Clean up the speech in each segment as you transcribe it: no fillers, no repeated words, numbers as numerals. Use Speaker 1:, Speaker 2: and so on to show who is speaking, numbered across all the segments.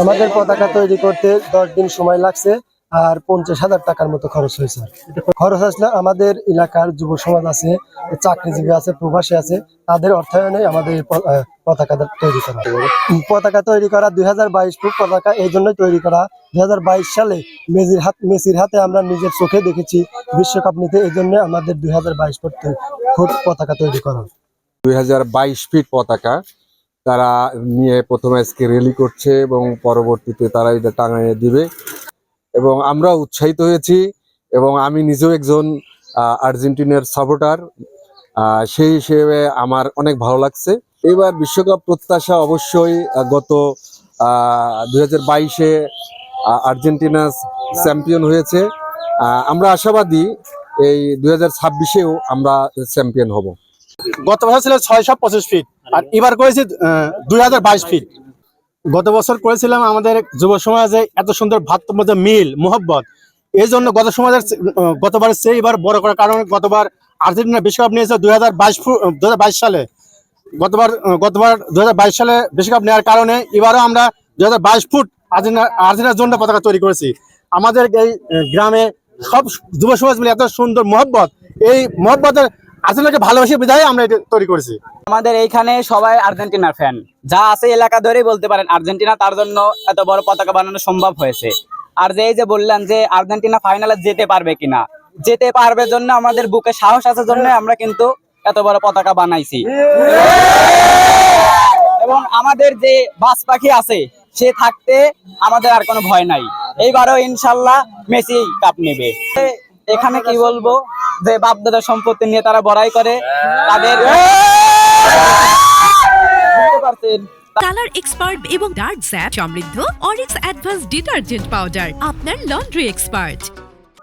Speaker 1: আমাদের পতাকা তৈরি করতে 10 দিন সময় লাগছে আর 50,000 টাকার মতো খরচ হয়েছে। খরচ আসলে আমাদের এলাকার যুব সমাজ আছে, চাকরিজীবী আছে, প্রবাসী আছে, তাদের অর্থায়নে আমাদের পতাকা তৈরি করা। পতাকা তৈরি করা 2022 ফুট পতাকা এই জন্যই তৈরি করা। 2022 সালে মেসির হাতে আমরা নিজের চোখে দেখেছি বিশ্বকাপ নিতে, এই জন্য আমাদের 2022 ফুট পতাকা তৈরি করা।
Speaker 2: 2022 ফিট পতাকা তারা নিয়ে প্রথমে আজকে র্যালি করছে এবং পরবর্তীতে তারা এটা টাঙিয়ে দিবে এবং আমরা উৎসাহিত হয়েছি এবং আমি নিজেও একজন আর্জেন্টিনার সাপোর্টার, সেই হিসেবে আমার অনেক ভালো লাগছে। এবার বিশ্বকাপ প্রত্যাশা অবশ্যই গত 2022-এ আর্জেন্টিনা চ্যাম্পিয়ন হয়েছে, আমরা আশাবাদী এই 2026-এও আমরা চ্যাম্পিয়ন হব।
Speaker 3: গত বছর ছিল 625 ফিট আর এবার করেছি 2022 ফিট। গত বছর করেছিলাম আমাদের যুব সমাজে এত সুন্দর ভাতৃত্ব মিল মোহব্বত, এই জন্য গতবারের চেয়ে এবার বড় করার কারণে গতবার আর্জেন্টিনা বিশ্বকাপ নিয়েছে 2022 সালে। গতবার 2022 সালে বিশ্বকাপ নেওয়ার কারণে এবারও আমরা 2022 ফুট আর্জেন্টিনার জন্য পতাকা তৈরি করেছি। আমাদের এই গ্রামে সব যুব সমাজ মিলে এত সুন্দর মোহব্বত, এই মোহব্বতের আর্জেন্টিনাকে ভালোবাসি বিধায় আমরা এটা তৈরি করেছি।
Speaker 4: আমাদের এইখানে সবাই আর্জেন্টিনার ফ্যান, যা আছে এলাকা ধরেই বলতে পারেন আর্জেন্টিনা, তার জন্য এত বড় পতাকা বানানো সম্ভব হয়েছে। আর যে বললেন যে আর্জেন্টিনা ফাইনালে যেতে পারবে কিনা, যেতে পারবে জন্য আমাদের বুকে সাহস আছে জন্য আমরা কিন্তু এত বড় পতাকা বানাইছি। এবং আমাদের যে বাস পাখি আছে সে থাকতে আমাদের আর কোনো ভয় নাই, এইবারও ইনশাল্লাহ মেসি কাপ নেবে। এখানে কি বলবো যে বাপদাদার সম্পত্তি নিয়ে তারা বড়াই করে, তাদের
Speaker 5: কালার এক্সপার্ট এবং ডার্ক স্যাপ সমৃদ্ধ অরিক্স অ্যাডভান্স ডিটারজেন্ট পাউডার আপনার লন্ড্রি এক্সপার্ট।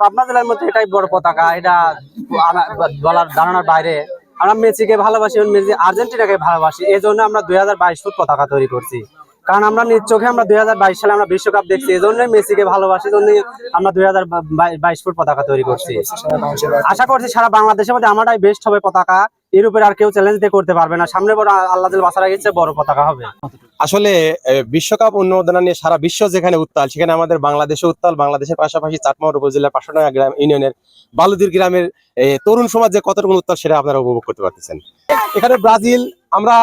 Speaker 4: পাবনা জেলার মধ্যে এটাই বড় পতাকা, এটা বলার ধারণার বাইরে। আমরা মেসিকে ভালোবাসি এবং মেসি আর্জেন্টিনাকে ভালোবাসি, এই জন্য আমরা 2022 ফুট পতাকা তৈরি করছি। কারণ আমরা নিজ চোখে আমরা 2022 সালে আমরা বিশ্বকাপ দেখছি, এই জন্যই মেসিকে ভালোবাসি, এই জন্যই আমরা 2022 ফুট পতাকা তৈরি করছি। আশা করছি সারা বাংলাদেশের মধ্যে আমারটাই বেস্ট হবে পতাকা, এর উপরে আর কেউ চ্যালেঞ্জ দিয়ে করতে পারবে না। সামনে বড় আল্লাহ বাঁচা রাখছে বড় পতাকা হবে।
Speaker 3: আসলে বিশ্বকাপ উন্মোদনা নিয়ে সারা বিশ্ব যেখানে উত্তাল, সেখানে আমাদের বাংলাদেশে উত্তাল। বাংলাদেশের পাশাপাশি চাটমোহর উপজেলার 509 গ্রাম ইউনিয়নের বালুদির গ্রামের তরুণ সমাজ যে কতটুকু উত্তাল সেটা আপনারা উপভোগ করতে পারতেছেন। এখানে ব্রাজিল, আমরা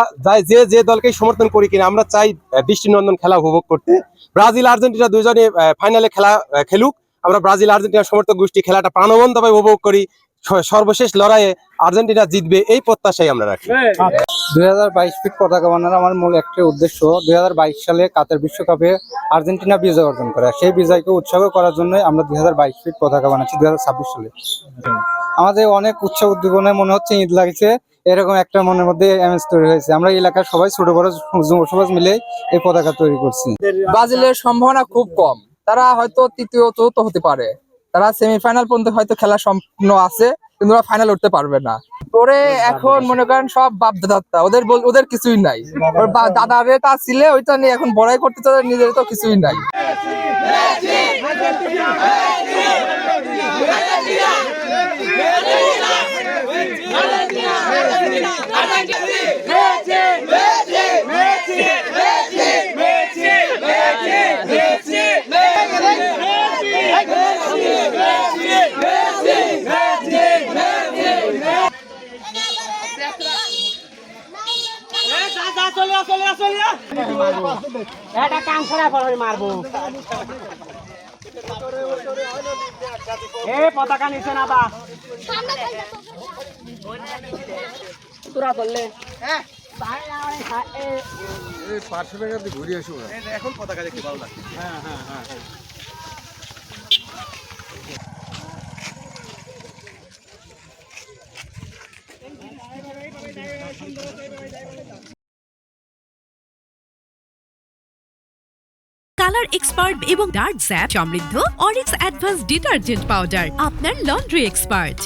Speaker 3: যে দলকেই সমর্থন করি কিনা আমরা চাই দৃষ্টিনন্দন খেলা উপভোগ করতে। ব্রাজিল আর্জেন্টিনা দুজনে ফাইনালে খেলুক, আমরা ব্রাজিল আর্জেন্টিনার সমর্থক গোষ্ঠী খেলাটা প্রাণবন্তভাবে উপভোগ করি। সর্বশেষ লড়াইয়ে আর্জেন্টিনা জিতবে এই প্রত্যাশাই আমরা রাখি।
Speaker 6: 2022 ফিট পতাকা বানানোর আমার মূল একটা উদ্দেশ্য 2022 সালে কাতার বিশ্বকাপে আর্জেন্টিনা বিজয় অর্জন করা, সেই বিজয়কে উৎসাহ করার জন্য আমরা 2022 ফিট পতাকা বানাচ্ছি 2026 সালে। আমাদের অনেক উৎসাহ উদ্দীপনায় মনে হচ্ছে ঈদ লাগছে, এরকম একটা মনের মধ্যে এমএস তৈরি হয়েছে। আমরা এলাকার সবাই ছোট বড় যুব সমাজ মিলে এই পতাকা তৈরি করছি।
Speaker 7: ব্রাজিলের সম্ভাবনা খুব কম, তারা হয়তো তৃতীয় চতুর্থ হতে পারে, তারা সেমিফাইনাল পর্যন্ত হয়তো খেলার সম্পূর্ণ আছে, কিন্তু ওরা ফাইনাল উঠতে পারবে না। ওরে এখন মনে করেন সব বাপ দাদা, ওদের কিছুই নাই। ওর দাদারে তা ছিলে ওইটা নিয়ে এখন বড়াই করতে চায়, নিজের তো কিছুই নাই।
Speaker 4: এটা কাম করা পরে মারবো। পতাকা নিচে না বা তোরা করলে
Speaker 2: ঘুরে আসবো
Speaker 3: এখন পতাকা দেখতে ভালো লাগে।
Speaker 5: কালার এক্সপার্ট এবং ডার্ক স্যাপ সমৃদ্ধ অরিক্স অ্যাডভান্স ডিটারজেন্ট পাউডার আপনার লন্ড্রি এক্সপার্ট।